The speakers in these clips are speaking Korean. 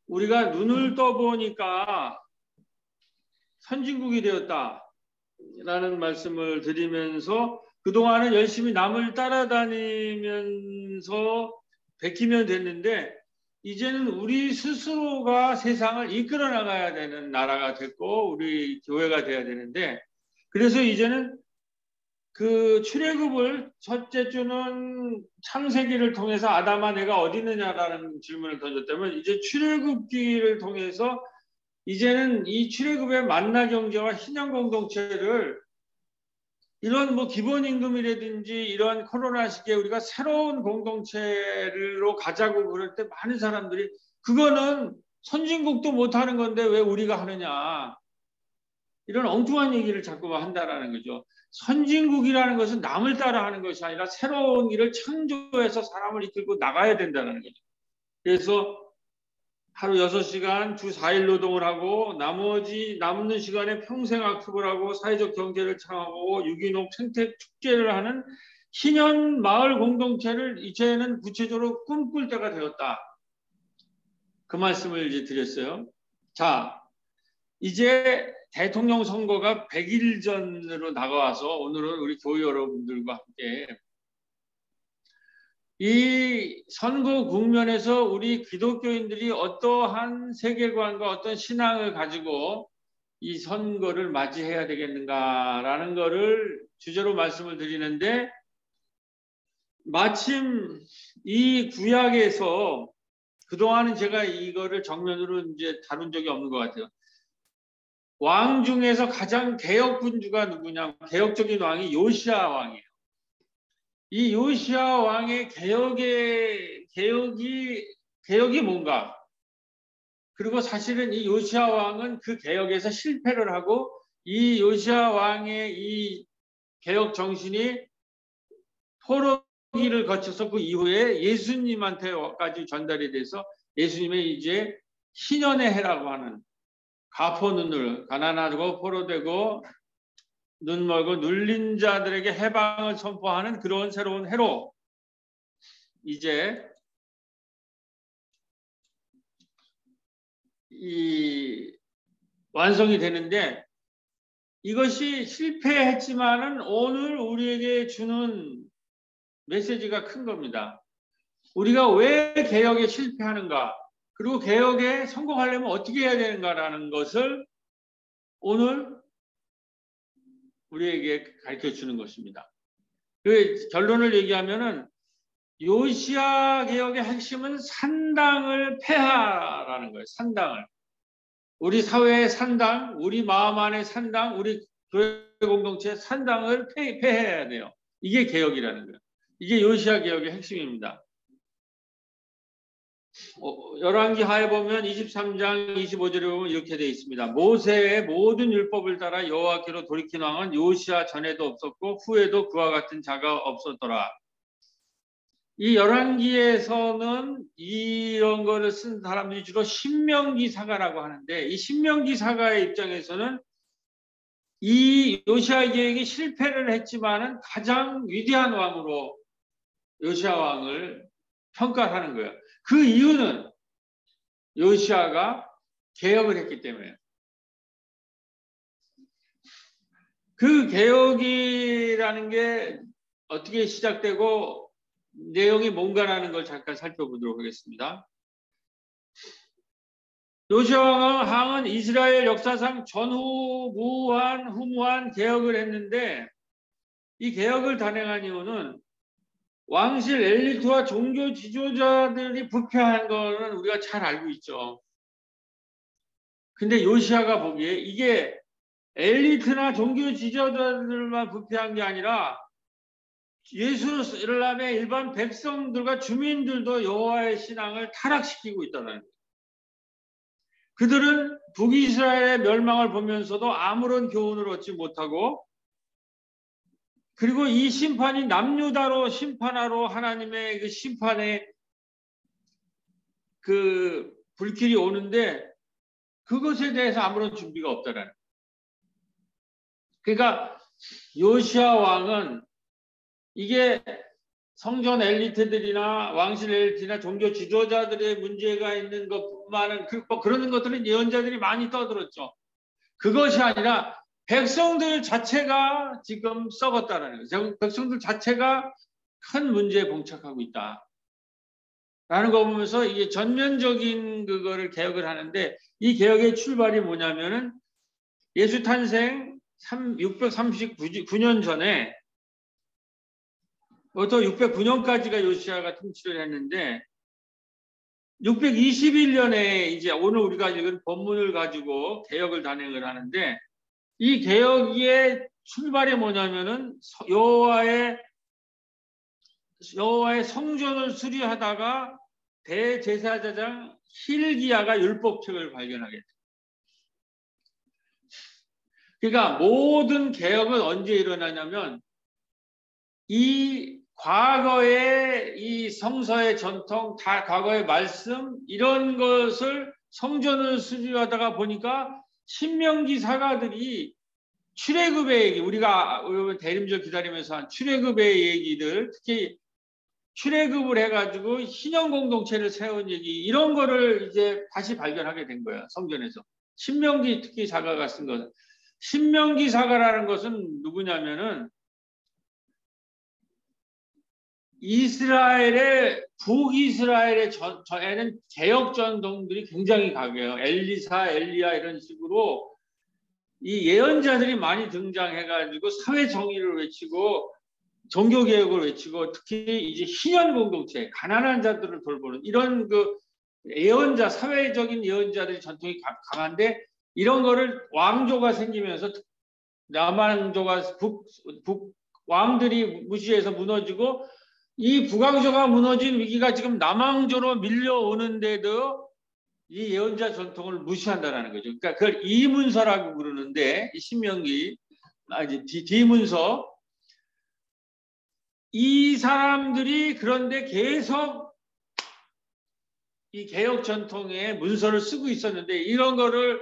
우리가 눈을 떠보니까 선진국이 되었다라는 말씀을 드리면서 그동안은 열심히 남을 따라다니면서 베끼면 됐는데 이제는 우리 스스로가 세상을 이끌어 나가야 되는 나라가 됐고 우리 교회가 돼야 되는데 그래서 이제는 그 출애굽을 첫째 주는 창세기를 통해서 아담아 내가 어디 있느냐라는 질문을 던졌다면 이제 출애굽기를 통해서 이제는 이 출애굽의 만나 경제와 신앙 공동체를 이런 뭐 기본임금이라든지 이런 코로나 시기에 우리가 새로운 공동체로 가자고 그럴 때 많은 사람들이 그거는 선진국도 못하는 건데 왜 우리가 하느냐 이런 엉뚱한 얘기를 자꾸만 한다라는 거죠. 선진국이라는 것은 남을 따라하는 것이 아니라 새로운 일을 창조해서 사람을 이끌고 나가야 된다는 거죠. 그래서 하루 6시간 주 4일 노동을 하고 나머지 남는 시간에 평생 학습을 하고 사회적 경제를 창하고 유기농 생태 축제를 하는 신현 마을 공동체를 이제는 구체적으로 꿈꿀 때가 되었다. 그 말씀을 이제 드렸어요. 자, 이제 대통령 선거가 100일 전으로 다가와서 오늘은 우리 교회 여러분들과 함께 이 선거 국면에서 우리 기독교인들이 어떠한 세계관과 어떤 신앙을 가지고 이 선거를 맞이해야 되겠는가라는 것을 주제로 말씀을 드리는데 마침 이 구약에서 그동안은 제가 이거를 정면으로 이제 다룬 적이 없는 것 같아요. 왕 중에서 가장 개혁군주가 누구냐? 개혁적인 왕이 요시야 왕이에요. 이 요시야 왕의 개혁이 뭔가? 그리고 사실은 이 요시야 왕은 그 개혁에서 실패를 하고 이 요시야 왕의 이 개혁 정신이 포로기를 거쳐서 그 이후에 예수님한테까지 전달이 돼서 예수님의 이제 신년의 해라고 하는 가포눈을 가난하고 포로되고 눈 멀고 눌린 자들에게 해방을 선포하는 그런 새로운 해로 이제 이 완성이 되는데 이것이 실패했지만은 오늘 우리에게 주는 메시지가 큰 겁니다. 우리가 왜 개혁에 실패하는가 그리고 개혁에 성공하려면 어떻게 해야 되는가라는 것을 오늘 우리에게 가르쳐 주는 것입니다. 그 결론을 얘기하면은 요시야 개혁의 핵심은 산당을 폐하라는 거예요. 산당을. 우리 사회의 산당, 우리 마음 안의 산당, 우리 교회 공동체의 산당을 폐해야 돼요. 이게 개혁이라는 거예요. 이게 요시야 개혁의 핵심입니다. 열왕기 하에 보면 23장 25절에 보면 이렇게 되어 있습니다. 모세의 모든 율법을 따라 여호와께로 돌이킨 왕은 요시야 전에도 없었고 후에도 그와 같은 자가 없었더라. 이 열왕기에서는 이런 거를 쓴 사람들이 주로 신명기사가라고 하는데 이 신명기사가의 입장에서는 이 요시야 계획이 실패를 했지만은 가장 위대한 왕으로 요시야 왕을 평가하는 거예요. 그 이유는 요시야가 개혁을 했기 때문에 그 개혁이라는 게 어떻게 시작되고 내용이 뭔가라는 걸 잠깐 살펴보도록 하겠습니다. 요시야 왕은 이스라엘 역사상 전후무한 후무한 개혁을 했는데 이 개혁을 단행한 이유는 왕실 엘리트와 종교 지도자들이 부패한 거는 우리가 잘 알고 있죠. 근데 요시야가 보기에 이게 엘리트나 종교 지도자들만 부패한 게 아니라 예루살렘의 일반 백성들과 주민들도 여호와의 신앙을 타락시키고 있다는 거예요. 그들은 북이스라엘의 멸망을 보면서도 아무런 교훈을 얻지 못하고 그리고 이 심판이 남유다로 심판하러 하나님의 그 심판의 그 불길이 오는데 그것에 대해서 아무런 준비가 없다라는 거예요. 그러니까 요시야 왕은 이게 성전 엘리트들이나 왕실 엘리트나 종교 지도자들의 문제가 있는 것만은 그런 것들은 예언자들이 많이 떠들었죠. 그것이 아니라 백성들 자체가 지금 썩었다라는 거예요. 백성들 자체가 큰 문제에 봉착하고 있다. 라는 거 보면서 이게 전면적인 그거를 개혁을 하는데, 이 개혁의 출발이 뭐냐면은 예수 탄생 639년 전에 부터 609년까지가 요시아가 통치를 했는데, 621년에 이제 오늘 우리가 읽은 본문을 가지고 개혁을 단행을 하는데, 이 개혁의 출발이 뭐냐면은 여호와의 성전을 수리하다가 대제사장 hil기야가 율법책을 발견하게 돼요. 그러니까 모든 개혁은 언제 일어나냐면 이 과거의 이 성서의 전통, 다 과거의 말씀, 이런 것을 성전을 수리하다가 보니까 신명기 사가들이 출애굽의 얘기, 우리가 대림절 기다리면서 한 출애굽의 얘기들, 특히 출애굽을 해가지고 신형 공동체를 세운 얘기, 이런 거를 이제 다시 발견하게 된 거예요. 성전에서. 신명기 특히 사가가 쓴 것은. 신명기 사가라는 것은 누구냐면은 이스라엘의 북이스라엘의 전에는 개혁 전통들이 굉장히 강해요. 엘리사, 엘리야 이런 식으로 이 예언자들이 많이 등장해가지고 사회 정의를 외치고 종교 개혁을 외치고, 특히 이제 신현 공동체, 가난한 자들을 돌보는 이런 그 예언자, 사회적인 예언자들이 전통이 강한데, 이런 거를 왕조가 생기면서 남왕조가 북 왕들이 무시해서 무너지고, 이 북왕조가 무너진 위기가 지금 남왕조로 밀려오는데도 이 예언자 전통을 무시한다는 거죠. 그러니까 그걸 이문서라고 부르는데, 신명기 뒤문서, 이 사람들이 그런데 계속 이 개혁 전통의 문서를 쓰고 있었는데, 이런 거를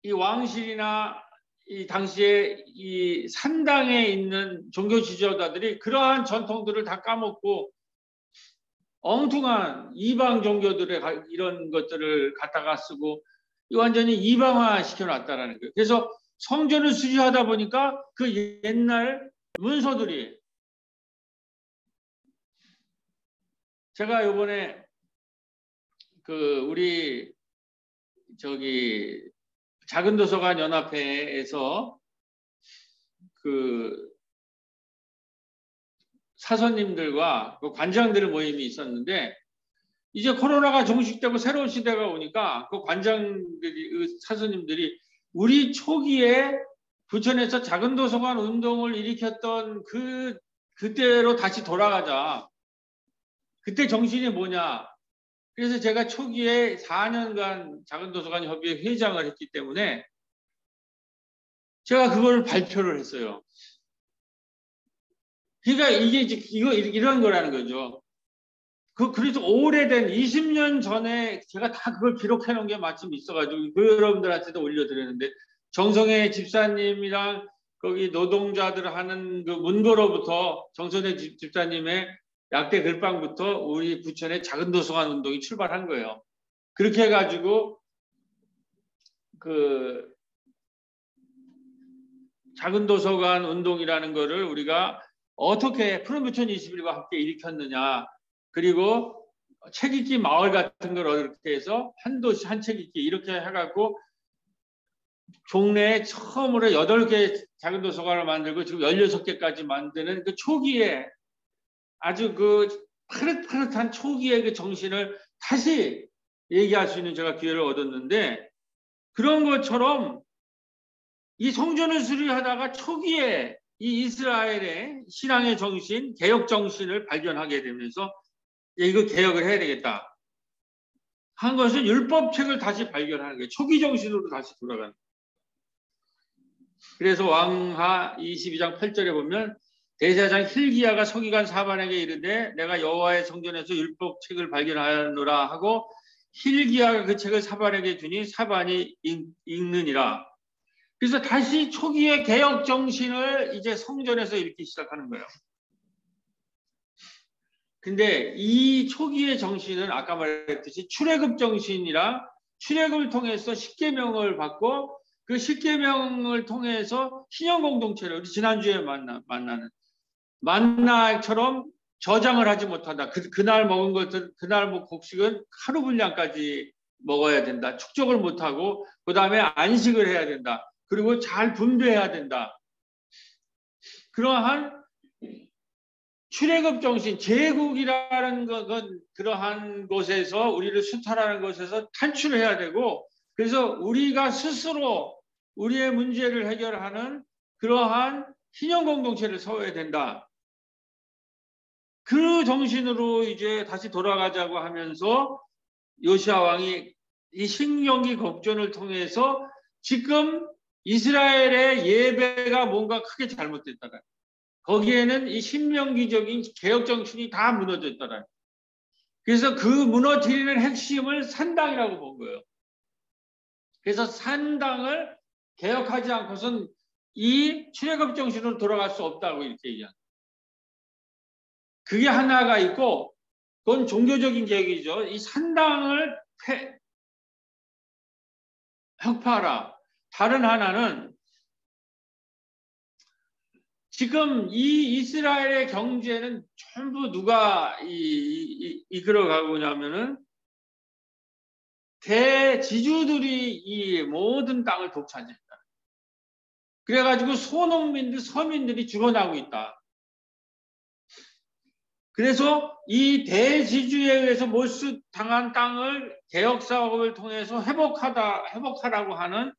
이 왕실이나 이 당시에 이 산당에 있는 종교 지도자들이 그러한 전통들을 다 까먹고 엉뚱한 이방 종교들의 이런 것들을 갖다가 쓰고 완전히 이방화 시켜놨다라는 거예요. 그래서 성전을 수리하다 보니까 그 옛날 문서들이, 제가 요번에 그 우리 저기 작은 도서관 연합회에서 그 사서님들과 그 관장들의 모임이 있었는데, 이제 코로나가 종식되고 새로운 시대가 오니까 그 관장들이, 사서님들이 우리 초기에 부천에서 작은 도서관 운동을 일으켰던 그때로 다시 돌아가자. 그때 정신이 뭐냐. 그래서 제가 초기에 4년간 작은 도서관 협의회 회장을 했기 때문에 제가 그걸 발표를 했어요. 그러니까 이게 이런 거라는 거죠. 그래서 오래된 20년 전에 제가 다 그걸 기록해 놓은 게 마침 있어가지고 그 여러분들한테도 올려드렸는데, 정성혜 집사님이랑 거기 노동자들 하는 그 문고로부터 정성혜 집사님의 약대 글방부터 우리 부천의 작은 도서관 운동이 출발한 거예요. 그렇게 해가지고 그 작은 도서관 운동이라는 거를 우리가 어떻게 푸른부천 21과 함께 일으켰느냐, 그리고 책 읽기 마을 같은 걸 어떻게 해서 한 도시 한 책 읽기 이렇게 해갖고 종래에 처음으로 8개 작은 도서관을 만들고 지금 16개까지 만드는 그 초기에 아주 그 파릇파릇한 초기의 그 정신을 다시 얘기할 수 있는 제가 기회를 얻었는데, 그런 것처럼 이 성전을 수리하다가 초기에 이 이스라엘의 신앙의 정신, 개혁 정신을 발견하게 되면서 이거 개혁을 해야 되겠다 한 것은 율법책을 다시 발견하는 거예요. 초기 정신으로 다시 돌아가는 거예요. 그래서 왕하 22장 8절에 보면 대제사장 hil기야가 서기관 사반에게 이르되 내가 여호와의 성전에서 율법책을 발견하노라 하고 hil기야가 그 책을 사반에게 주니 사반이 읽느니라. 그래서 다시 초기의 개혁 정신을 이제 성전에서 읽기 시작하는 거예요. 근데 이 초기의 정신은 아까 말했듯이 출애굽 정신이랑 출애굽을 통해서 십계명을 받고 그 십계명을 통해서 신형 공동체를 우리 지난주에 만나는 만나처럼 저장을 하지 못한다. 그날 먹은 것들, 그날 뭐 곡식은 하루 분량까지 먹어야 된다. 축적을 못하고 그 다음에 안식을 해야 된다. 그리고 잘 분배해야 된다. 그러한 출애굽 정신, 제국이라는 것은 그러한 곳에서 우리를 수탈하는 곳에서 탈출해야 되고 그래서 우리가 스스로 우리의 문제를 해결하는 그러한 신형 공동체를 세워야 된다. 그 정신으로 이제 다시 돌아가자고 하면서 요시아 왕이 이 신명기 걱전을 통해서 지금 이스라엘의 예배가 뭔가 크게 잘못됐다는 거기에는 이 신명기적인 개혁 정신이 다 무너졌다는 그래서 그 무너뜨리는 핵심을 산당이라고 본 거예요. 그래서 산당을 개혁하지 않고선 이 출애굽 정신으로 돌아갈 수 없다고 이렇게 얘기합니다. 그게 하나가 있고 그건 종교적인 계획이죠. 이 산당을 혁파하라. 다른 하나는 지금 이 이스라엘의 경제는 전부 누가 이끌어가고 있냐면은 대지주들이 이 모든 땅을 독차지했다. 그래가지고 소농민들, 서민들이 죽어나고 있다. 그래서 이 대지주에 의해서 몰수당한 땅을 개혁사업을 통해서 회복하라고 하는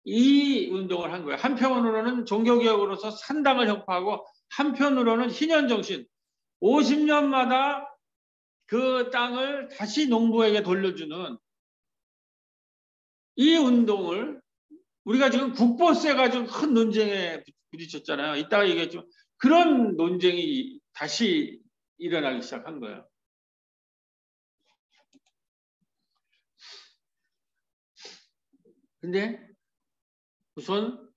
이 운동을 한 거예요. 한편으로는 종교개혁으로서 산당을 혁파하고 한편으로는 희년정신 50년마다 그 땅을 다시 농부에게 돌려주는 이 운동을 우리가 지금 국보세 가지고 큰 논쟁에 부딪혔잖아요. 이따가 얘기했지만 그런 논쟁이 다시 일어나기 시작한 거예요. 근데 우선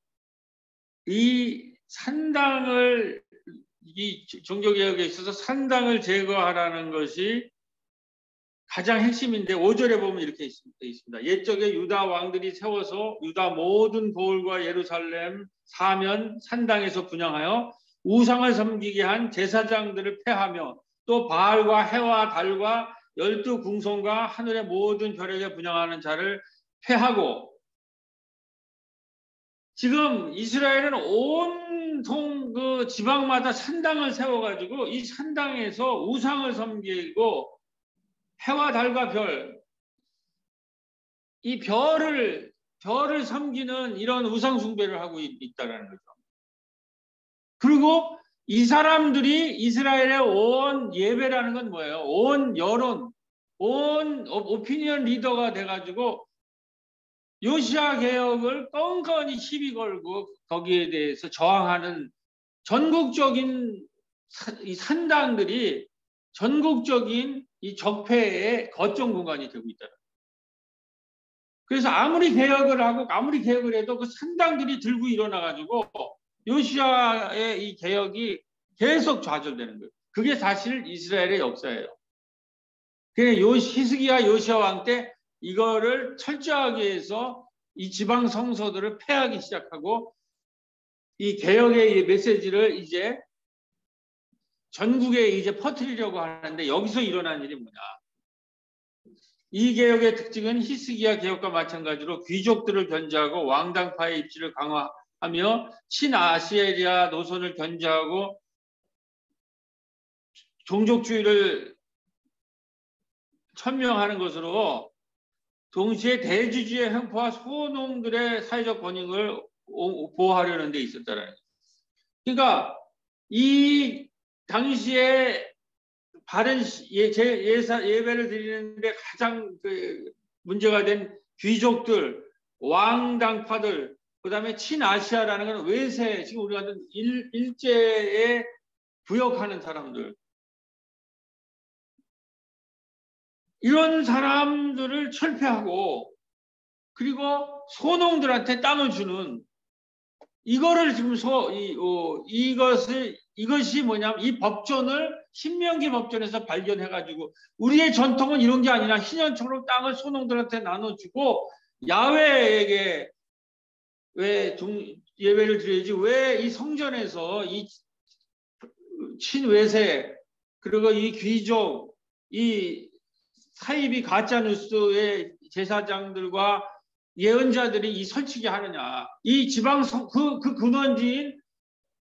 이 산당을 이 종교개혁에 있어서 산당을 제거하라는 것이 가장 핵심인데 5절에 보면 이렇게 있습니다. 옛적에 유다 왕들이 세워서 유다 모든 고을과 예루살렘 사면 산당에서 분향하여 우상을 섬기게 한 제사장들을 폐하며 또 바알과 해와 달과 12궁성과 하늘의 모든 별에게 분향하는 자를 폐하고 지금 이스라엘은 온통 그 지방마다 산당을 세워가지고 이 산당에서 우상을 섬기고 해와 달과 별, 이 별을 섬기는 이런 우상 숭배를 하고 있다는 거죠. 그리고 이 사람들이 이스라엘의 온 예배라는 건 뭐예요? 온 여론, 온 오피니언 리더가 돼가지고 요시아 개혁을 껌껌이 시비 걸고 거기에 대해서 저항하는 전국적인 이 산당들이 전국적인 이 적폐의 거점 공간이 되고 있다. 그래서 아무리 개혁을 하고 아무리 개혁을 해도 그 산당들이 들고 일어나가지고 요시아의 이 개혁이 계속 좌절되는 거예요. 그게 사실 이스라엘의 역사예요. 그래서 히스기야 요시아 왕 때 이거를 철저하게 해서 이 지방 성소들을 폐하기 시작하고 이 개혁의 메시지를 이제 전국에 이제 퍼뜨리려고 하는데 여기서 일어난 일이 뭐냐? 이 개혁의 특징은 히스기야 개혁과 마찬가지로 귀족들을 견제하고 왕당파의 입지를 강화하며 친아시에리아 노선을 견제하고 종족주의를 천명하는 것으로 동시에 대지주의 횡포와 소농들의 사회적 권익을 보호하려는 데 있었다는 거예요. 그러니까 이 당시에 바른 예배를 드리는데 가장 문제가 된 귀족들, 왕당파들, 그 다음에 친아시아라는 건 외세, 지금 우리가 일제에 부역하는 사람들. 이런 사람들을 철폐하고 그리고 소농들한테 땅을 주는 이거를 지금 이것이 뭐냐면 이 법전을 신명기 법전에서 발견해가지고 우리의 전통은 이런 게 아니라 희년처럼 땅을 소농들한테 나눠주고 야훼에게 왜 예배를 드려야지 왜 이 성전에서 이 친외세 그리고 이 귀족 이 사이비 가짜뉴스의 제사장들과 예언자들이 이 설치게 하느냐. 이 지방 그 근원지인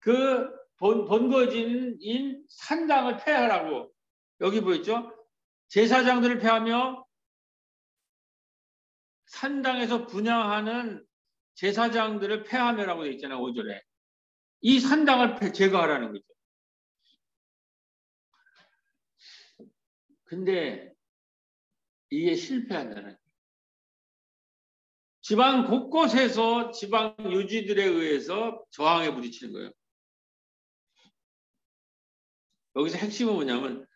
그 본거지인 산당을 폐하라고. 여기 보였죠? 제사장들을 폐하며 산당에서 분향하는 제사장들을 폐하며라고 되어 있잖아요. 5절에. 이 산당을 제거하라는 거죠. 근데 이게 실패한다는 거예요. 지방 곳곳에서 지방 유지들에 의해서 저항에 부딪히는 거예요. 여기서 핵심은 뭐냐면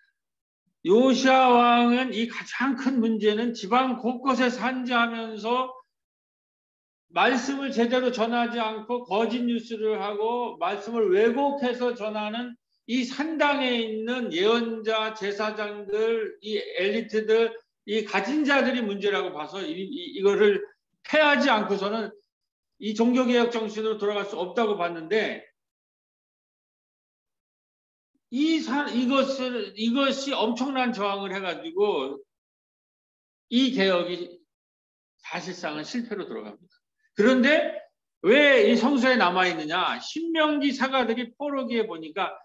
요시야 왕은 이 가장 큰 문제는 지방 곳곳에 산지하면서 말씀을 제대로 전하지 않고 거짓 뉴스를 하고 말씀을 왜곡해서 전하는 이 산당에 있는 예언자, 제사장들, 이 엘리트들, 이 가진 자들이 문제라고 봐서 이거를 폐하지 않고서는 이 종교개혁 정신으로 돌아갈 수 없다고 봤는데 이것이 엄청난 저항을 해가지고 이 개혁이 사실상은 실패로 들어갑니다. 그런데 왜 이 성서에 남아있느냐? 신명기 사가들이 포로기에 보니까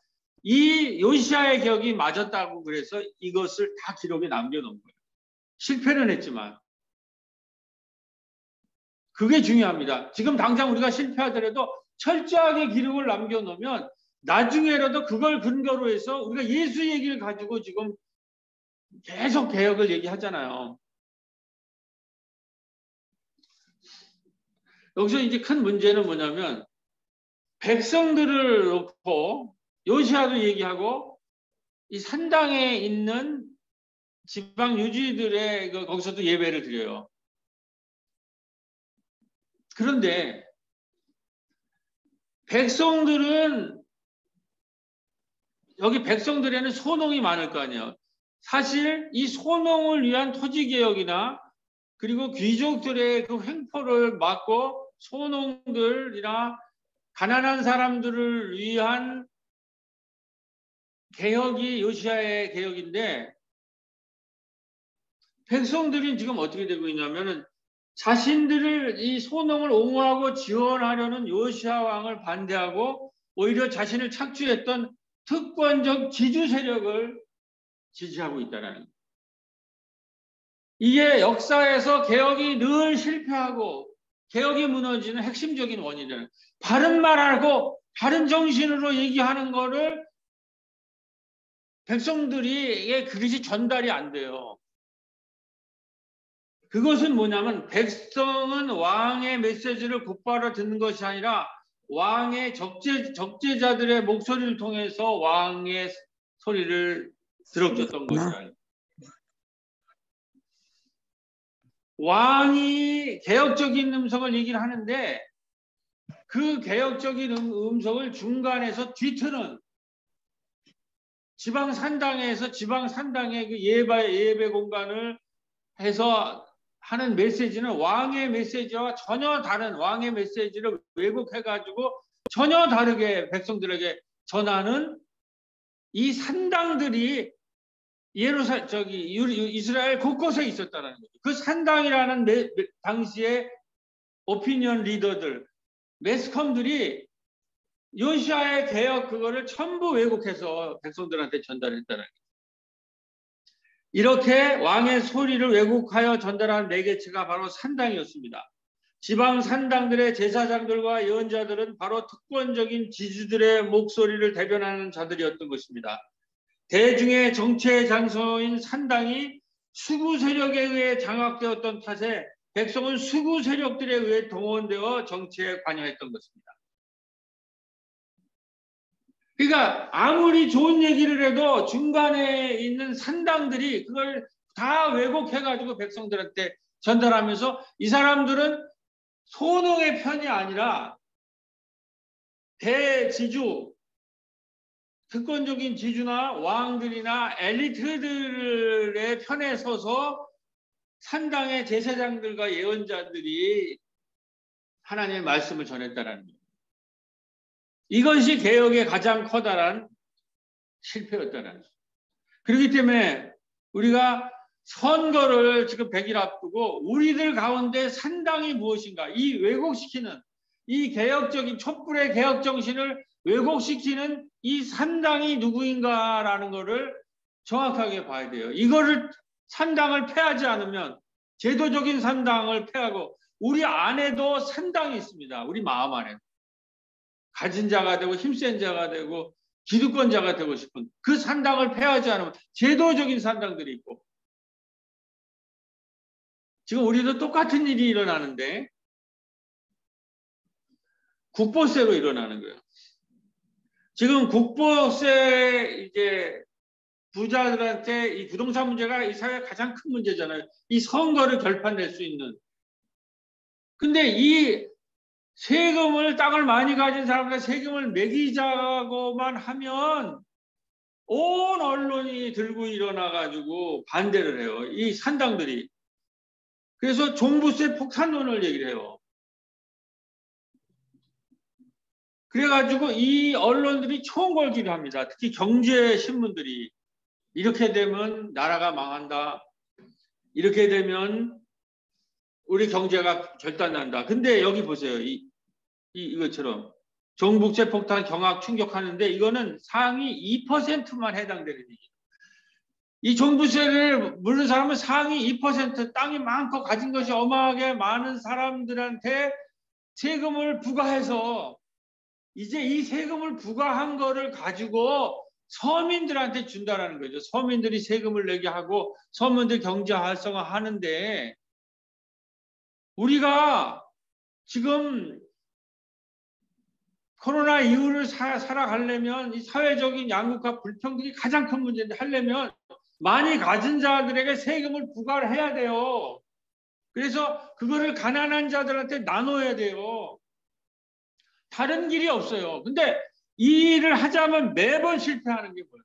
이 요시야의 개혁이 맞았다고 그래서 이것을 다 기록에 남겨놓은 거예요. 실패는 했지만 그게 중요합니다. 지금 당장 우리가 실패하더라도 철저하게 기록을 남겨놓으면 나중에라도 그걸 근거로 해서 우리가 예수 얘기를 가지고 지금 계속 개혁을 얘기하잖아요. 여기서 이제 큰 문제는 뭐냐면 백성들을 놓고 요시야도 얘기하고 이 산당에 있는 지방 유지들의 거기서도 예배를 드려요. 그런데 백성들은 여기 백성들에는 소농이 많을 거 아니에요. 사실 이 소농을 위한 토지개혁이나 그리고 귀족들의 그 횡포를 막고 소농들이나 가난한 사람들을 위한 개혁이 요시야의 개혁인데 백성들이 지금 어떻게 되고 있냐면은 자신들을 이 소농을 옹호하고 지원하려는 요시야 왕을 반대하고 오히려 자신을 착취했던 특권적 지주 세력을 지지하고 있다는 거예요. 이게 역사에서 개혁이 늘 실패하고 개혁이 무너지는 핵심적인 원인이에요. 바른 말하고 바른 정신으로 얘기하는 거를 백성들이 그릇이 전달이 안 돼요. 그것은 뭐냐면 백성은 왕의 메시지를 곧바로 듣는 것이 아니라 왕의 적재자들의 목소리를 통해서 왕의 소리를 들었던 것이라. 왕이 개혁적인 음성을 얘기를 하는데 그 개혁적인 음성을 중간에서 뒤트는 지방 산당의 그 예배 공간을 해서 하는 메시지는 왕의 메시지와 전혀 다른 왕의 메시지를 왜곡해가지고 전혀 다르게 백성들에게 전하는 이 산당들이 이스라엘 곳곳에 있었다는 거죠. 그 산당이라는 당시의 오피니언 리더들, 매스컴들이 요시야의 개혁 그거를 전부 왜곡해서 백성들한테 전달했다는 거죠. 이렇게 왕의 소리를 왜곡하여 전달한 매개체가 바로 산당이었습니다. 지방 산당들의 제사장들과 예언자들은 바로 특권적인 지주들의 목소리를 대변하는 자들이었던 것입니다. 대중의 정치의 장소인 산당이 수구 세력에 의해 장악되었던 탓에 백성은 수구 세력들에 의해 동원되어 정치에 관여했던 것입니다. 그러니까 아무리 좋은 얘기를 해도 중간에 있는 산당들이 그걸 다 왜곡해가지고 백성들한테 전달하면서 이 사람들은 소농의 편이 아니라 대지주, 특권적인 지주나 왕들이나 엘리트들의 편에 서서 산당의 제사장들과 예언자들이 하나님의 말씀을 전했다라는 거예요. 이것이 개혁의 가장 커다란 실패였다는 거예요. 그렇기 때문에 우리가 선거를 지금 100일 앞두고 우리들 가운데 산당이 무엇인가, 이 왜곡시키는, 이 개혁적인 촛불의 개혁 정신을 왜곡시키는 이 산당이 누구인가라는 것을 정확하게 봐야 돼요. 이거를 산당을 폐하지 않으면, 제도적인 산당을 폐하고, 우리 안에도 산당이 있습니다. 우리 마음 안에. 가진 자가 되고 힘센 자가 되고 기득권자가 되고 싶은 그 산당을 폐하지 않으면 제도적인 산당들이 있고, 지금 우리도 똑같은 일이 일어나는데 국보세로 일어나는 거예요. 지금 국보세 이제 부자들한테 이 부동산 문제가 이 사회의 가장 큰 문제잖아요. 이 선거를 결판낼 수 있는. 근데 이 세금을, 땅을 많이 가진 사람들 세금을 매기자고만 하면 온 언론이 들고 일어나가지고 반대를 해요. 이 산당들이. 그래서 종부세 폭탄론을 얘기를 해요. 그래가지고 이 언론들이 총궐기를 합니다. 특히 경제신문들이. 이렇게 되면 나라가 망한다. 이렇게 되면 우리 경제가 결단난다. 근데 여기 보세요. 이것처럼 종부세 폭탄 경악 충격하는데 이거는 상위 2%만 해당되는 얘기예요. 이 종부세를 물는 사람은 상위 2%, 땅이 많고 가진 것이 어마하게 많은 사람들한테 세금을 부과해서 이제 이 세금을 부과한 거를 가지고 서민들한테 준다라는 거죠. 서민들이 세금을 내게 하고 서민들 경제 활성화 하는데, 우리가 지금 코로나 이후를 살아가려면 이 사회적인 양극화 불평등이 가장 큰 문제인데, 하려면 많이 가진 자들에게 세금을 부과를 해야 돼요. 그래서 그거를 가난한 자들한테 나눠야 돼요. 다른 길이 없어요. 근데 이 일을 하자면 매번 실패하는 게 뭐예요?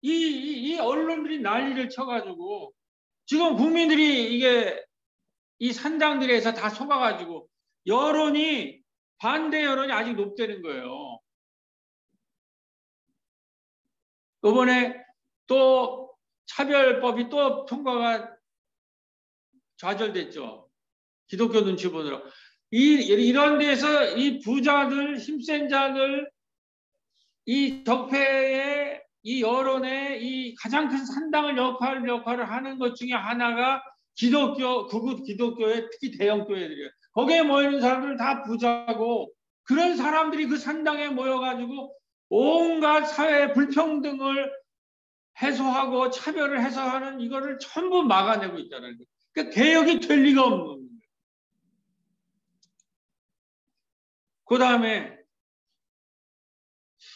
이 언론들이 난리를 쳐가지고 지금 국민들이 이게 이 산당들에서 다 속아가지고 여론이, 반대 여론이 아직 높다는 거예요. 이번에 또 차별법이 또 통과가 좌절됐죠. 기독교 눈치 보느라. 이런 데서 이 부자들, 힘센 자들, 이 적폐의 이 여론의 이 가장 큰 산당을 역할을 하는 것 중에 하나가 기독교, 극우 기독교의 특히 대형 교회들이에요. 거기에 모이는 사람들은 다 부자고, 그런 사람들이 그 산당에 모여가지고 온갖 사회 불평등을 해소하고 차별을 해소하는 이거를 전부 막아내고 있다는 거예요. 그러니까 개혁이 될 리가 없는 겁니다. 그 다음에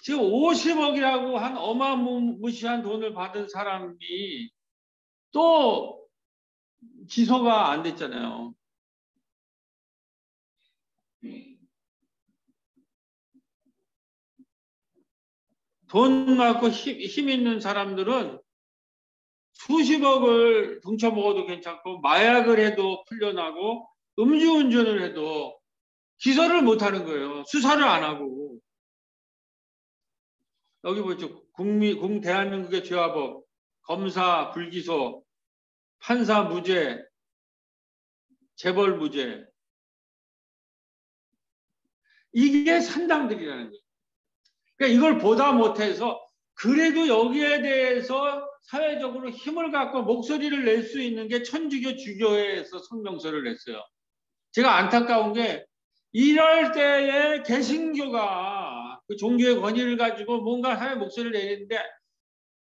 지금 50억이라고 한 어마무시한 돈을 받은 사람이 또 기소가 안 됐잖아요. 돈 많고 힘 있는 사람들은 수십억을 덩쳐먹어도 괜찮고, 마약을 해도 풀려나고, 음주운전을 해도 기소를 못하는 거예요. 수사를 안 하고. 여기 보죠. 대한민국의 죄화법, 검사 불기소, 판사 무죄, 재벌 무죄. 이게 산당들이라는 거예요. 그러니까 이걸 보다 못해서 그래도 여기에 대해서 사회적으로 힘을 갖고 목소리를 낼 수 있는 게 천주교 주교회에서 성명서를 냈어요. 제가 안타까운 게 이럴 때에 개신교가 그 종교의 권위를 가지고 뭔가 사회 목소리를 내는데,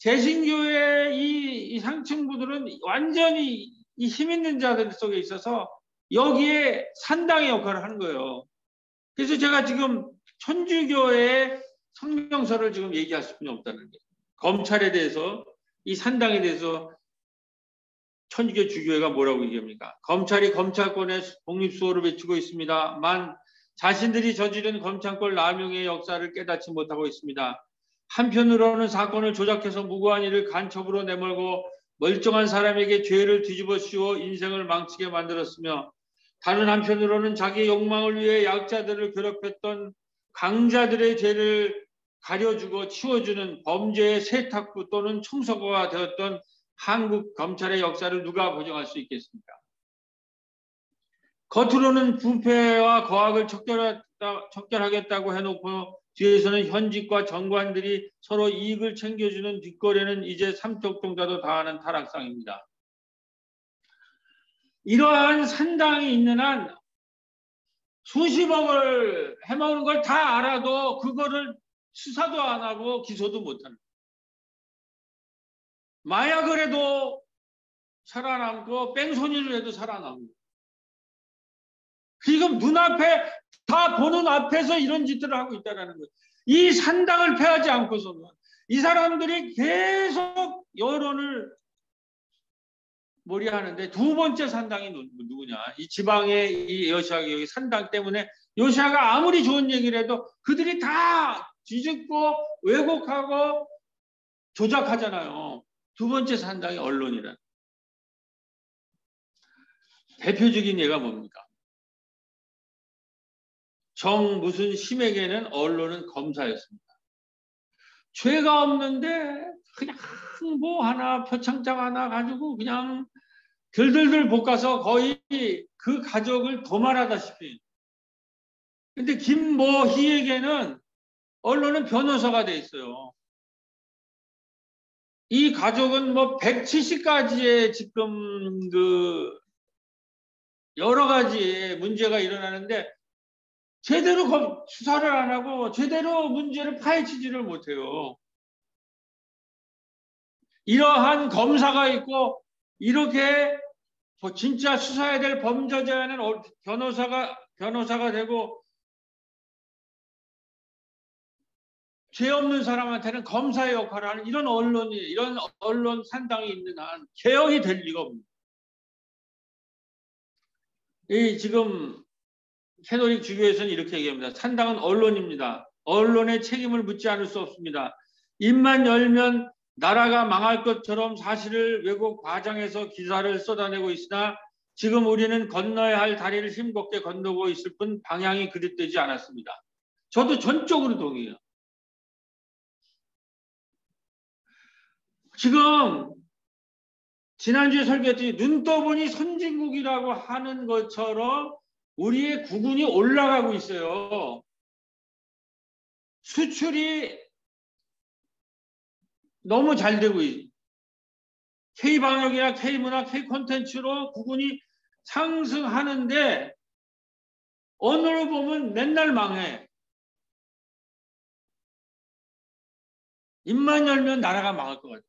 개신교의 이 상층부들은 완전히 이 힘 있는 자들 속에 있어서 여기에 산당의 역할을 하는 거예요. 그래서 제가 지금 천주교의 성명서를 지금 얘기할 수뿐이 없다는 거예요. 검찰에 대해서, 이 산당에 대해서 천주교 주교회가 뭐라고 얘기합니까? 검찰이 검찰권의 독립수호를 외치고 있습니다만 자신들이 저지른 검찰권 남용의 역사를 깨닫지 못하고 있습니다. 한편으로는 사건을 조작해서 무고한 이를 간첩으로 내몰고 멀쩡한 사람에게 죄를 뒤집어 씌워 인생을 망치게 만들었으며, 다른 한편으로는 자기의 욕망을 위해 약자들을 괴롭혔던 강자들의 죄를 가려주고 치워주는 범죄의 세탁부 또는 청소부가 되었던 한국 검찰의 역사를 누가 보정할 수 있겠습니까? 겉으로는 부패와 거악을 척결하겠다고 해놓고 뒤에서는 현직과 정관들이 서로 이익을 챙겨주는 뒷거래는 이제 삼척동자도 다 하는 타락상입니다. 이러한 산당이 있는 한 수십억을 해먹는 걸 다 알아도 그거를 수사도 안 하고 기소도 못하는, 마약을 해도 살아남고 뺑소니를 해도 살아남고, 지금 눈앞에 다 보는 앞에서 이런 짓들을 하고 있다는 거예요. 이 산당을 폐하지 않고서는 이 사람들이 계속 여론을 몰이하는데, 두 번째 산당이 누구냐? 이 지방의 이 여시아 개혁의 산당 때문에 여시아가 아무리 좋은 얘기를 해도 그들이 다 뒤집고 왜곡하고 조작하잖아요. 두 번째 산당이 언론이란. 대표적인 예가 뭡니까? 정 무슨 심에게는 언론은 검사였습니다. 죄가 없는데 그냥 뭐 하나 표창장 하나 가지고 그냥 들들들 볶아서 거의 그 가족을 도말하다시피. 근데 김모희에게는 언론은 변호사가 돼 있어요. 이 가족은 뭐 170가지의 지금 그 여러 가지 문제가 일어나는데 제대로 수사를 안 하고 제대로 문제를 파헤치지를 못해요. 이러한 검사가 있고 이렇게 진짜 수사해야 될 범죄자는 변호사가 되고, 죄 없는 사람한테는 검사의 역할을 하는 이런 언론 산당이 있는 한 개혁이 될 리가 없습니다. 지금 캐톨릭 주교에서는 이렇게 얘기합니다. 산당은 언론입니다. 언론의 책임을 묻지 않을 수 없습니다. 입만 열면 나라가 망할 것처럼 사실을 왜곡 과장해서 기사를 쏟아내고 있으나 지금 우리는 건너야 할 다리를 힘겹게 건너고 있을 뿐 방향이 그릇되지 않았습니다. 저도 전적으로 동의해요. 지금 지난주에 설교했더니 눈 떠보니 선진국이라고 하는 것처럼 우리의 국운이 올라가고 있어요. 수출이 너무 잘 되고 있어요. K방역이나 K문화, K콘텐츠로 국운이 상승하는데 언어로 보면 맨날 망해. 입만 열면 나라가 망할 것 같아요.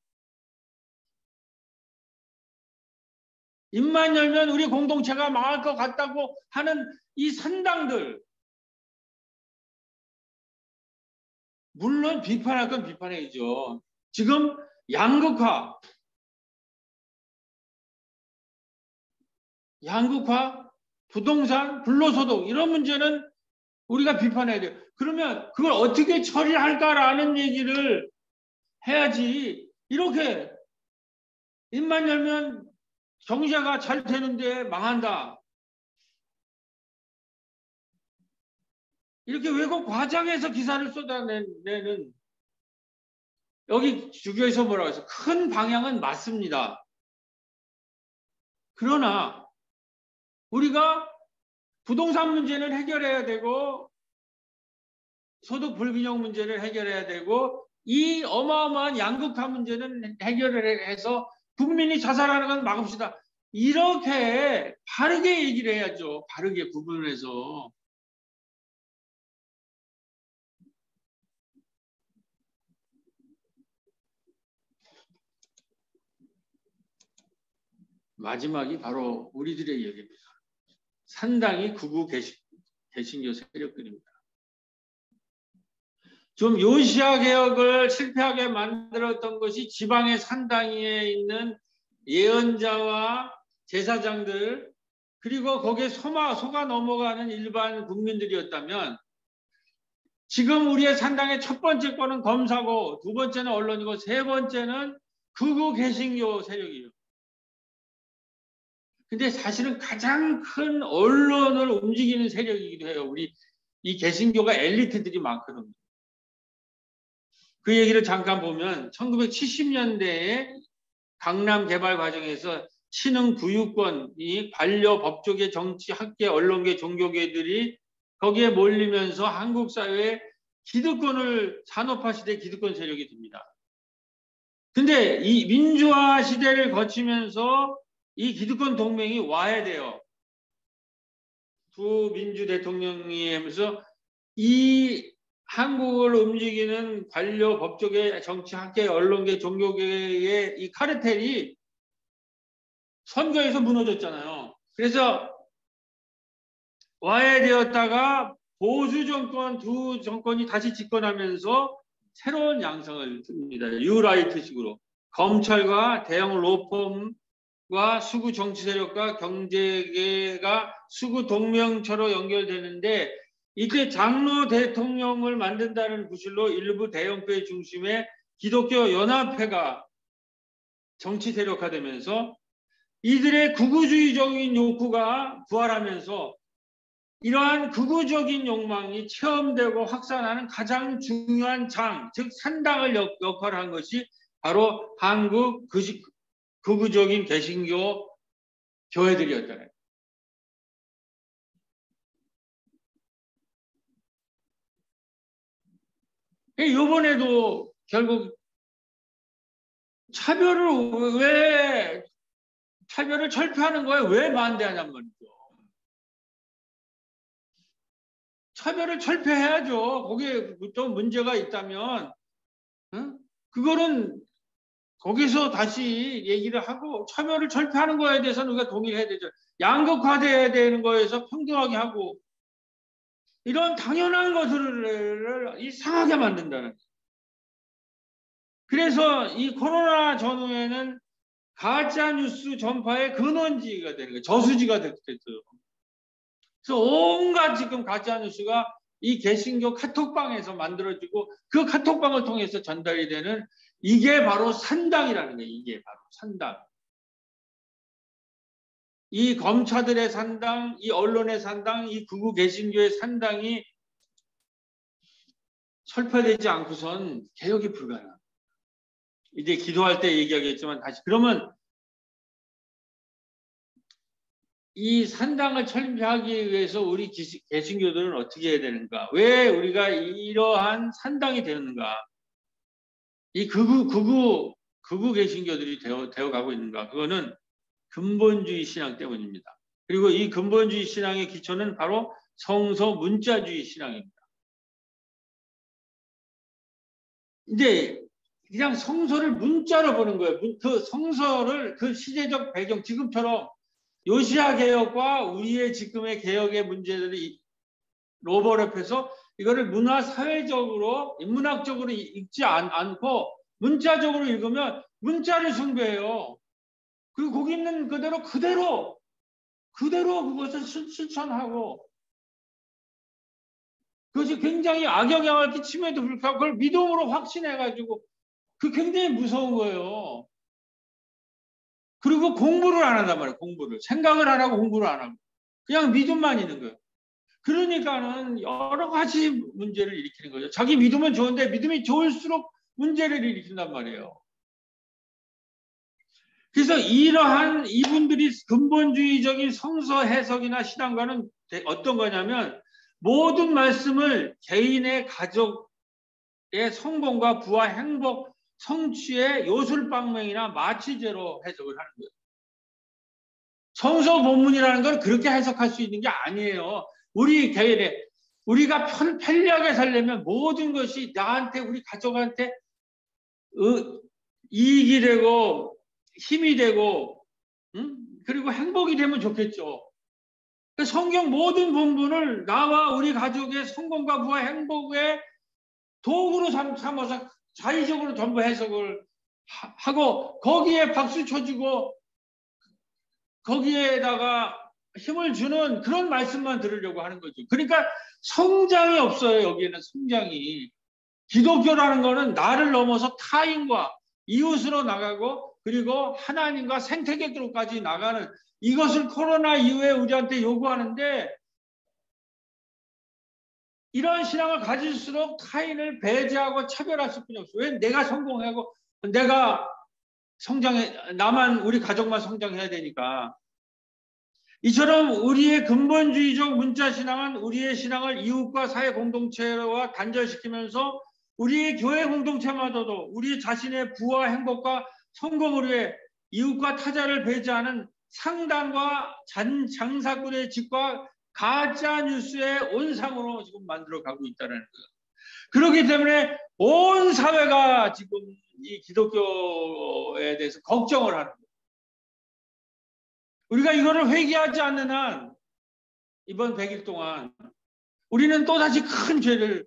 입만 열면 우리 공동체가 망할 것 같다고 하는 이 산당들, 물론 비판할 건 비판해야죠. 지금 양극화, 부동산, 불로소득 이런 문제는 우리가 비판해야 돼요. 그러면 그걸 어떻게 처리할까라는 얘기를 해야지, 이렇게 입만 열면 경제가 잘 되는데 망한다, 이렇게 왜곡 과장해서 기사를 쏟아내는, 여기 주교에서 뭐라고 해서 큰 방향은 맞습니다. 그러나 우리가 부동산 문제는 해결해야 되고 소득 불균형 문제를 해결해야 되고 이 어마어마한 양극화 문제는 해결을 해서 국민이 자살하는 건 막읍시다. 이렇게 바르게 얘기를 해야죠. 바르게 구분을 해서. 마지막이 바로 우리들의 얘기입니다. 산당이 극우 개신교 세력들입니다. 좀 요시야 개혁을 실패하게 만들었던 것이 지방의 산당에 있는 예언자와 제사장들, 그리고 거기에 속아 넘어가는 일반 국민들이었다면 지금 우리의 산당의 첫 번째 거는 검사고 두 번째는 언론이고 세 번째는 극우 개신교 세력이에요. 근데 사실은 가장 큰 언론을 움직이는 세력이기도 해요. 우리 이 개신교가 엘리트들이 많거든요. 그 얘기를 잠깐 보면 1970년대에 강남 개발 과정에서 신흥 부유권이 관료, 법조계, 정치, 학계, 언론계, 종교계들이 거기에 몰리면서 한국 사회에 기득권을 산업화 시대 기득권 세력이 됩니다. 근데 이 민주화 시대를 거치면서 이 기득권 동맹이 와야 돼요. 두 민주 대통령이 하면서 이 한국을 움직이는 관료, 법조계, 정치, 학계, 언론계, 종교계의 이 카르텔이 선거에서 무너졌잖아요. 그래서 와야 되었다가 보수 정권 두 정권이 다시 집권하면서 새로운 양상을 듭니다. 뉴라이트식으로 검찰과 대형 로펌과 수구 정치 세력과 경제계가 수구 동맹처럼 연결되는데 이때 장로 대통령을 만든다는 구실로 일부 대형교회 중심의 기독교 연합회가 정치 세력화되면서 이들의 극우주의적인 욕구가 부활하면서 이러한 극우적인 욕망이 체험되고 확산하는 가장 중요한 장, 즉 산당을 역할을 한 것이 바로 한국 극우적인 개신교 교회들이었잖아요. 이번에도 결국 차별을 철폐하는 거에 왜 반대하냔 말이죠. 차별을 철폐해야죠. 거기에 또 문제가 있다면 그거는 거기서 다시 얘기를 하고 차별을 철폐하는 거에 대해서는 우리가 동의를 해야 되죠. 양극화돼야 되는 거에서 평등하게 하고 이런 당연한 것을 이상하게 만든다는 거예요. 그래서 이 코로나 전후에는 가짜뉴스 전파의 근원지가 되는 거예요. 저수지가 됐어요. 그래서 온갖 지금 가짜뉴스가 이 개신교 카톡방에서 만들어지고 그 카톡방을 통해서 전달이 되는 이게 바로 산당이라는 거예요. 이게 바로 산당. 이 검사들의 산당, 이 언론의 산당, 이 극우 개신교의 산당이 철폐되지 않고선 개혁이 불가능합니다. 이제 기도할 때 얘기하겠지만 다시 그러면 이 산당을 철폐하기 위해서 우리 개신교들은 어떻게 해야 되는가? 왜 우리가 이러한 산당이 되는가? 이 극우 개신교들이 되어가고 있는가? 그거는 근본주의 신앙 때문입니다. 그리고 이 근본주의 신앙의 기초는 바로 성서 문자주의 신앙입니다. 이제 그냥 성서를 문자로 보는 거예요. 그 성서를 그 시대적 배경, 지금처럼 요시야 개혁과 우리의 지금의 개혁의 문제들이 로버랩해서 이거를 문화 사회적으로 인문학적으로 읽지 않고 문자적으로 읽으면 문자를 숭배해요. 그리고 거기 있는 그대로 그것을 실천하고 그것이 굉장히 악영향을 끼침에도 불구하고 그걸 믿음으로 확신해가지고 그 굉장히 무서운 거예요. 그리고 공부를 안 한단 말이에요. 공부를. 생각을 안 하고 공부를 안 하고. 그냥 믿음만 있는 거예요. 그러니까는 여러 가지 문제를 일으키는 거죠. 자기 믿으면 좋은데 믿음이 좋을수록 문제를 일으킨단 말이에요. 그래서 이러한 이분들이 근본주의적인 성서 해석이나 신앙과는 어떤 거냐면 모든 말씀을 개인의 가족의 성공과 부와 행복, 성취의 요술방맹이나 마취제로 해석을 하는 거예요. 성서 본문이라는 건 그렇게 해석할 수 있는 게 아니에요. 우리 개인의 우리가 편리하게 살려면 모든 것이 나한테 우리 가족한테 이익이 되고 힘이 되고 그리고 행복이 되면 좋겠죠. 성경 모든 본문을 나와 우리 가족의 성공과 부와 행복의 도구로 삼아서 자의적으로 전부 해석을 하고 거기에 박수 쳐주고 거기에다가 힘을 주는 그런 말씀만 들으려고 하는 거죠. 그러니까 성장이 없어요. 여기에는 성장이. 기독교라는 거는 나를 넘어서 타인과 이웃으로 나가고 그리고 하나님과 생태계로까지 나가는 이것을 코로나 이후에 우리한테 요구하는데 이런 신앙을 가질수록 타인을 배제하고 차별할 수뿐이 없어요. 왜 내가 성공하고 내가 성장해 나만 우리 가족만 성장해야 되니까. 이처럼 우리의 근본주의적 문자신앙은 우리의 신앙을 이웃과 사회 공동체와 단절시키면서 우리의 교회 공동체마저도 우리 자신의 부와 행복과 성공을 위해 이웃과 타자를 배제하는 상당과 장사꾼의 짓과 가짜 뉴스의 온상으로 지금 만들어가고 있다는 거예요. 그렇기 때문에 온 사회가 지금 이 기독교에 대해서 걱정을 하는 거예요. 우리가 이거를 회개하지 않는 한 이번 100일 동안 우리는 또다시 큰 죄를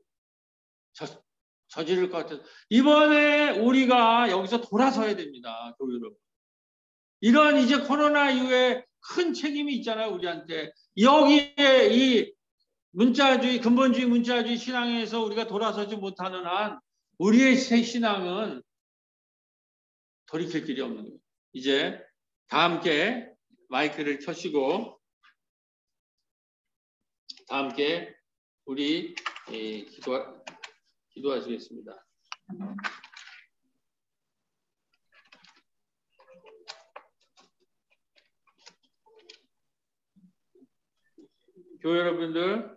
저지를 것 같아서 이번에 우리가 여기서 돌아서야 됩니다. 교회로. 이런 이제 코로나 이후에 큰 책임이 있잖아요. 우리한테. 여기에 이 문자주의, 근본주의 문자주의 신앙에서 우리가 돌아서지 못하는 한 우리의 새 신앙은 돌이킬 길이 없는 거예요. 이제 다 함께 마이크를 켜시고 다 함께 우리 기도하시겠습니다. 교회 여러분들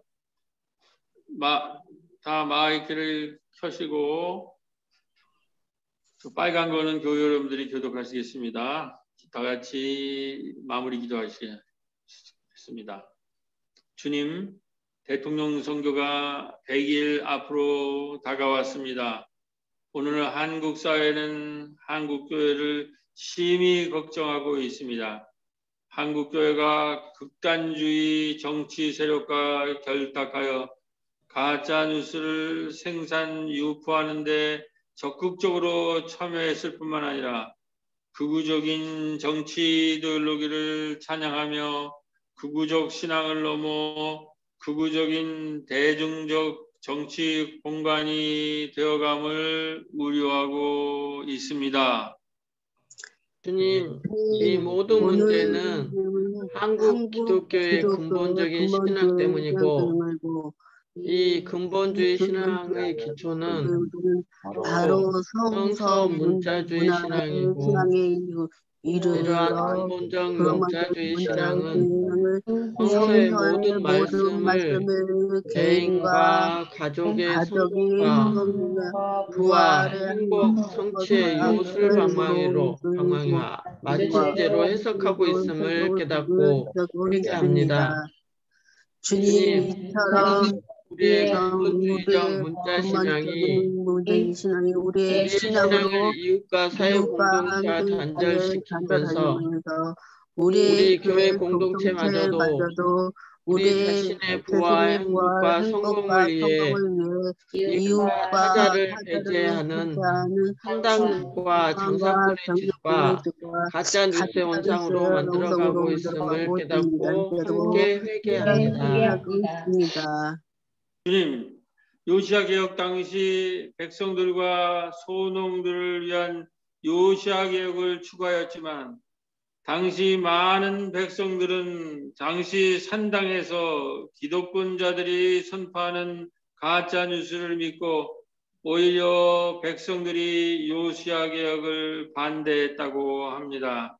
다 마이크를 켜시고 빨간 거는 교회 여러분들이 교독하시겠습니다. 다 같이 마무리 기도하시겠습니다. 주님, 대통령 선거가 100일 앞으로 다가왔습니다. 오늘 한국 사회는 한국 교회를 심히 걱정하고 있습니다. 한국 교회가 극단주의 정치 세력과 결탁하여 가짜 뉴스를 생산 유포하는 데 적극적으로 참여했을 뿐만 아니라 극우적인 정치 이데올로기를 찬양하며 극우적 신앙을 넘어 극우적인 대중적 정치 공간이 되어감을 우려하고 있습니다. 주님, 이 모든 문제는 한국 기독교의 근본적인 신앙 때문이고 이 근본주의 신앙의 기초는 바로 성서 문자주의 신앙이고 이러한 근본적 문자주의 신앙은 성서의 모든 말씀을 개인과 가족의 성공과 부와 행복, 성취의 요술 방망이와 마침제로 해석하고 있음을 깨닫고 회개합니다. 주님, 이처럼 우리의 근본주의적 문자신앙이 우리의 신앙을 이웃과 사회 공동체와 단절시키면서 우리 교회 공동체마저도 우리 자신의 부와 행복과 성공을 위해 이웃과 타자를 배제하는 한당과 장사꾼의 짓과 가짜 뉴스의 원상으로 만들어가고 있음을 깨닫고 함께 회개합니다. 주님, 요시야 개혁 당시 백성들과 소농들을 위한 요시야 개혁을 추구하였지만 당시 많은 백성들은 당시 산당에서 기독권자들이 선포하는 가짜 뉴스를 믿고 오히려 백성들이 요시야 개혁을 반대했다고 합니다.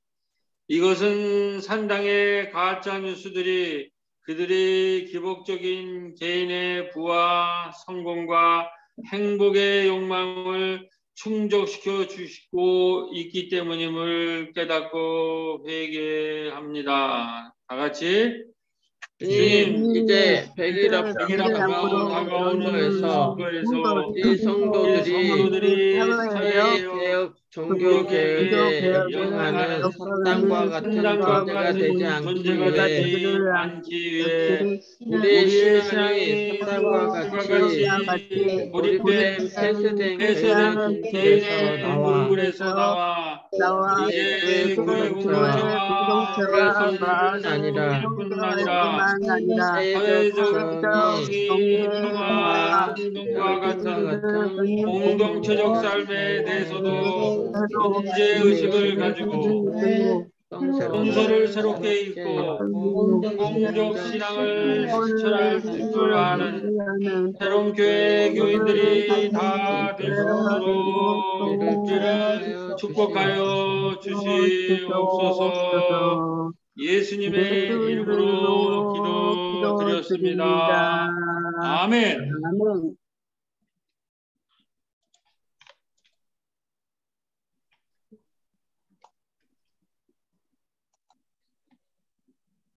이것은 산당의 가짜 뉴스들이 그들의 기복적인 개인의 부와 성공과 행복의 욕망을 충족시켜 주시고 있기 때문임을 깨닫고 회개합니다. 다 같이 주님, 이제 100일 앞으로 다가오는 거에서 이 성도들이 사회개혁 종교 개혁에 역행하는 사단과 같은 존재가 되지 않기 위해 우리의 신앙이 사단과 같이 고립된 폐쇄된 개인의 동굴에서 나와 이제 교회 공동체와 성도뿐 아니라 사회적 정의, 평화와 신동과 같은 공동체적 삶에 대해서도 문제의식을 가지고 동서를 새롭게 읽고 공적 신앙을 실천할 줄 아는 새로운 교회 교인들이 다 될 수 있도록 우리를 축복하여 주시옵소서. 예수님의 이름으로 기도드렸습니다. 아멘.